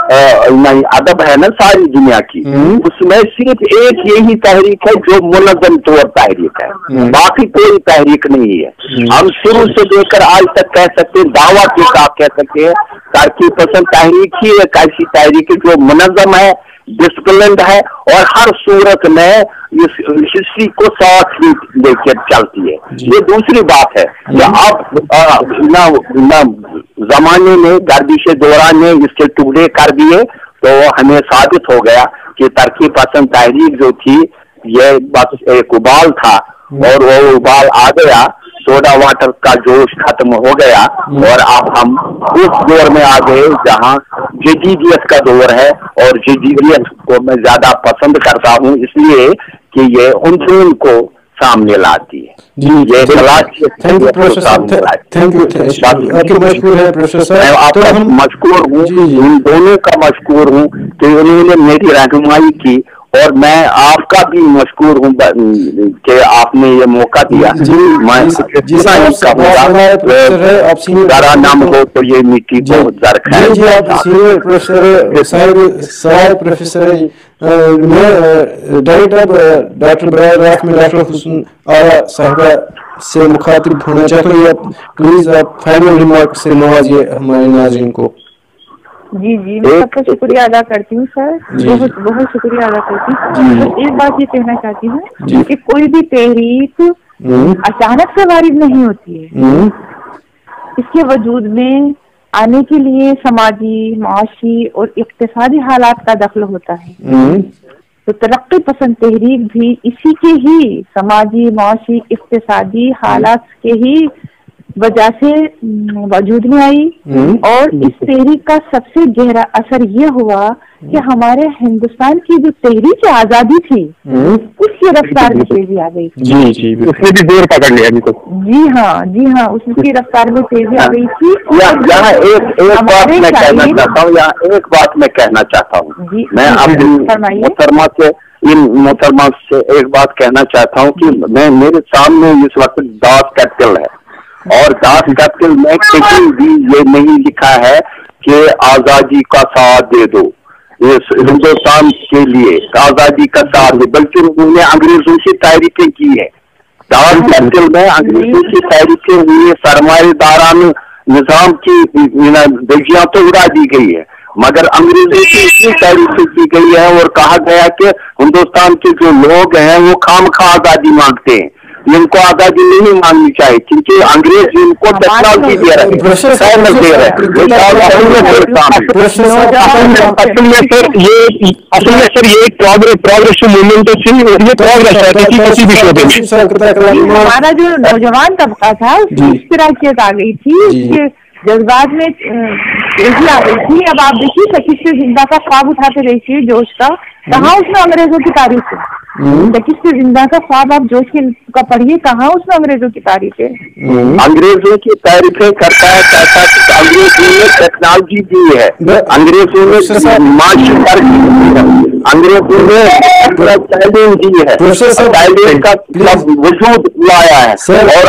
अदब है ना सारी दुनिया की, उसमें सिर्फ एक यही तहरीक है जो मुनज़्ज़म तौर तहरीक है, बाकी कोई तहरीक नहीं है। हम शुरू से लेकर आज तक कह सकते हैं, दावा के साथ कह सकते हैं, तरक्की पसंद तहरीक ही एक ऐसी तहरीक है जो मुनज़्ज़म है, डिसिप्लिन्ड है, और हर सूरत में इस हिस्ट्री को साथ ही लेकर चलती है। ये दूसरी बात है कि अब जमाने में गर्दिश दौरान ने इसके टुकड़े कर दिए, तो हमें साबित हो गया कि तरक्की पसंद तहरीक जो थी ये बस एक उबाल था, और वो उबाल आ गया, सोडा वाटर का जोश खत्म हो गया, और अब हम उस दौर में आ गए जहाँ जदीदियत का दौर है, और जदीदियत को मैं ज्यादा पसंद करता हूँ इसलिए कि ये उन को सामने लाती है। जी ये thank you professor, thank you आपके मशकूर है प्रोफेसर। मैं आपका मशकूर हूँ, इन दोनों का मशकूर हूँ कि उन्होंने मेरी रहनुमाई की, और मैं आपका भी मशकूर हूँ कि आपने ये मौका दिया। मैं नाम हो तो ये मिट्टी को दर्द है। प्रोफेसर मैं डायरेक्टर डॉक्टर बरार में डॉक्टर हुस्न आरा साहिबा से मुखातिब होना चाहता हूँ, प्लीज आप फाइनल रिमार्क से नवाजिए हमारे नाज़रीन को। जी मैं सबका शुक्रिया अदा करती हूँ सर, बहुत बहुत शुक्रिया अदा करती हूँ। तो एक बात ये कहना चाहती हूँ कि कोई भी तहरीक अचानक से वारिद नहीं होती है, इसके वजूद में आने के लिए समाजी, माशी और इक्तिसादी हालात का दखल होता है। तो तरक्की पसंद तहरीक भी इसी के ही समाजी, माशी, इक्तिसादी हालात के ही वजह से वजूद में आई, और इस तहरीक का सबसे गहरा असर ये हुआ कि हमारे हिंदुस्तान की जो तहरीक आजादी थी उसकी रफ्तार में तेजी आ गई। जी उसने भी जोर पकड़ लिया इनको। जी हाँ उसकी रफ्तार में तेजी आ गई थी। यहाँ एक बात मैं कहना चाहता हूँ, यहाँ एक बात मैं कहना चाहता हूँ, मैं अपनी मोहतरमा से एक बात कहना चाहता हूँ कि मैं मेरे सामने इस वक्त दास कैपिटल है, और दास कैपिटल में कहीं भी ये नहीं लिखा है कि आजादी का साथ दे दो, इस हिंदुस्तान के लिए आजादी का साथ दे, बल्कि उन्होंने अंग्रेजों की तहरीकें की है। दास कैपिटल में अंग्रेजों की तहरीकें हुई है, सरमाएदारान निजाम की दजियां तो उड़ा दी गई है, मगर अंग्रेजों की इतनी तारीफ की गई है और कहा गया कि हिंदुस्तान के जो लोग हैं वो खामखा आजादी मांगते हैं, इनको आजादी नहीं मांगनी चाहिए क्योंकि अंग्रेज इनको टेक्नोलॉजी दे रहे हैं, साइंस दे रहे हैं। ये प्रोग्रेसिव मूवमेंट ये प्रोग्रेस है किसी भी शो में। हमारा जो नौजवान तबका था उसकी इस तरह की आ गई थी, जज्बात में तेजी आ गई थी। अब आप देखिए 25 से जिंदा का ख्वाब उठाते देखिए जोश का, कहाँ उसमें अंग्रेजों की तारीफ है। 25 से जिंदा का ख्वाब आप जोश का पढ़िए, कहाँ उसमें अंग्रेजों की तारीफ है। अंग्रेजों की तारीफें करता है, कहता है कि अंग्रेजों ने टेक्नोलॉजी दी है, अंग्रेजों ने माशी तरक्की दी है, अंग्रेजों ने तालीम दी है, तालीम का वजूद लाया है और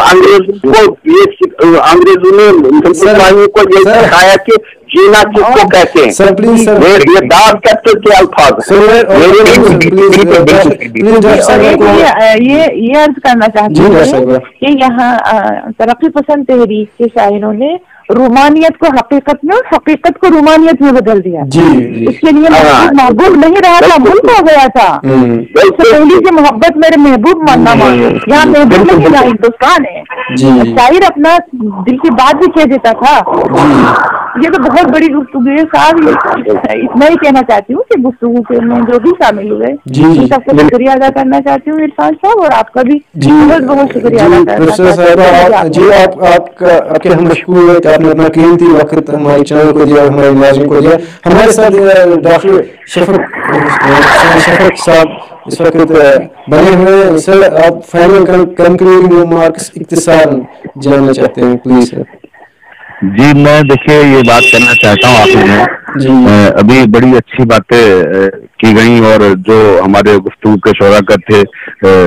अंग्रेजों ने हिंदुस्तानियों को ये सिखाया कि जीना किसको कहते हैं। सर प्लीज सर, ये दाव कहते के अल्फाज ये अर्ज करना चाहती हूँ कि यहाँ तरक्की पसंद तहरीक के शायरों ने रोमानियत को हकीकत में, हकीकत को रोमानियत में बदल दिया। इसके लिए महबूब नहीं रहा था, मुल्क हो गया था। पहली की मोहब्बत मेरे महबूब मानना मानो, यहाँ महबूब नहीं रहा, हिंदुस्तान है। शायर अपना दिल की बात भी कह देता था। ये तो बहुत बड़ी गुफ्तगू है साहब। इतना ही कहना चाहती हूँ कि गुफ्तगू के में जो भी शामिल हुए सबका शुक्रिया अदा करना चाहती हूँ इरफान साहब, और आपका भी बहुत बहुत शुक्रिया अदा करना जी। आपके हम मशकूर है कि आपने अपना कीमती वक्त हमारे चैनल को दिया, हमारे नाज़रीन को दिया। हमारे साथ डॉक्टर शफक साहब इस वक्त बने हुए हैं। सर आप फाइनल कंक्लूडिंग रिमार्क्स इख्तिसार जानना चाहते हैं प्लीज सर। जी मैं देखिए ये बात करना चाहता हूँ आपने अभी बड़ी अच्छी बातें की गई, और जो हमारे गुफ्तगू के शोराकर थे,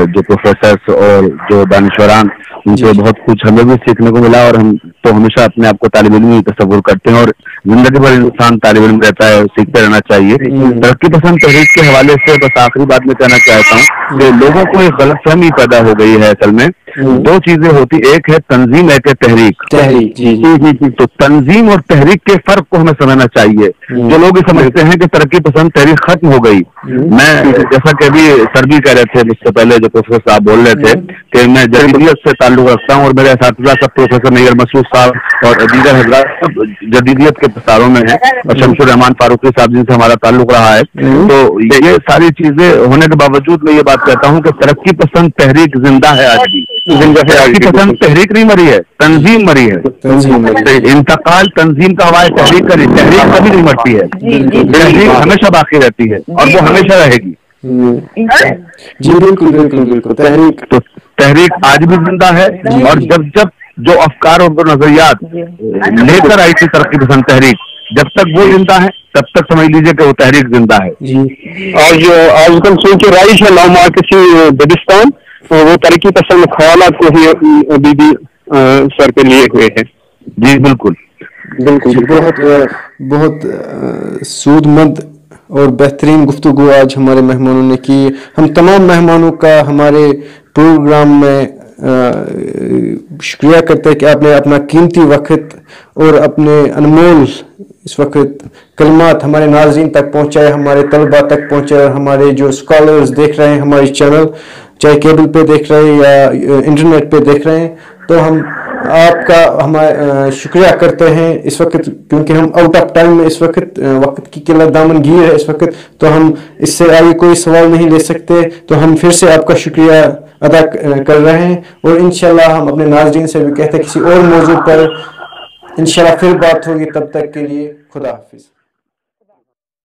जो प्रोफेसर्स और जो दानिशवरान, उनसे बहुत कुछ हमें भी सीखने को मिला। और हम तो हमेशा अपने आप को तालिब इल्म ही तस्वुर करते हैं, और जिंदगी भर इंसान तालिब इल्म रहता है, सीखते रहना चाहिए। तरक्की पसंद तहरीक के हवाले से बस आखिरी बात में कहना चाहता हूँ कि लोगों को एक गलतफहमी पैदा हो गई है। असल में दो चीजें होती, एक है तंजीम, एक है तहरीक। तो तंजीम और तहरीक के फर्क को हमें समझना चाहिए। जो लोग ये समझते हैं कि तरक्की पसंद तहरीक खत्म हो गई, मैं जैसा कि अभी सर भी कह रहे थे मुझसे पहले, जो प्रोफेसर साहब बोल रहे थे कि मैं जदीदियत से ताल्लुक रखता हूँ, और मेरे असातिज़ा सब प्रोफेसर नैयर मसूद साहब और दीगर हजरात सब जदीदियत के प्रसारों में है, और शमसुर रहमान फारूकी साहब जिनसे हमारा ताल्लुक रहा है। तो ये सारी चीजें होने के बावजूद मैं ये बात कहता हूँ कि तरक्की पसंद तहरीक जिंदा है आज भी। तरक्की पसंद तहरीक नहीं मरी है, तंजीम मरी है। इंतकाल तंजीम का हुआ है, तहरीक का नहीं। तहरीक कभी नहीं मरती है, तहरीक हमेशा बाकी रहती है और वो हमेशा रहेगी। जी बिल्कुल बिल्कुल बिल्कुल। तहरीक आज भी जिंदा है, और जब जब जो अफकार और नजरियात लेकर आई थी तरक्की पसंद तहरीक, जब तक वो जिंदा है तब तक समझ लीजिए कि वो तहरीक जिंदा है। और आजकल सोच राइश है लामा किसी बदिस्तान, वो तरक्की पसंद ख्यालात को ही अभी भी सर पे लिए हुए हैं। जी बिल्कुल बिल्कुल। बहुत सूदमंद और बेहतरीन गुफ्तगू आज हमारे मेहमानों ने की। हम तमाम मेहमानों का हमारे प्रोग्राम में शुक्रिया करते हैं कि आपने अपना कीमती वक्त और अपने अनमोल इस वक्त कलमात हमारे नाज़रीन तक पहुँचाए, हमारे तलबा तक पहुँचाए, और हमारे जो स्कॉलर्स देख रहे हैं हमारी चैनल, चाहे केबल पे देख रहे हैं या इंटरनेट पे देख रहे हैं, तो हम आपका हमारा शुक्रिया करते हैं इस वक्त, क्योंकि हम आउट ऑफ टाइम में इस वक्त की किल्लत दामनगीर है इस वक्त, तो हम इससे आगे कोई सवाल नहीं ले सकते। तो हम फिर से आपका शुक्रिया अदा कर रहे हैं, और इंशाल्लाह हम अपने नाज़रीन से भी कहते हैं किसी और मौजू पर इंशाल्लाह फिर बात होगी। तब तक के लिए खुदा हाफिज।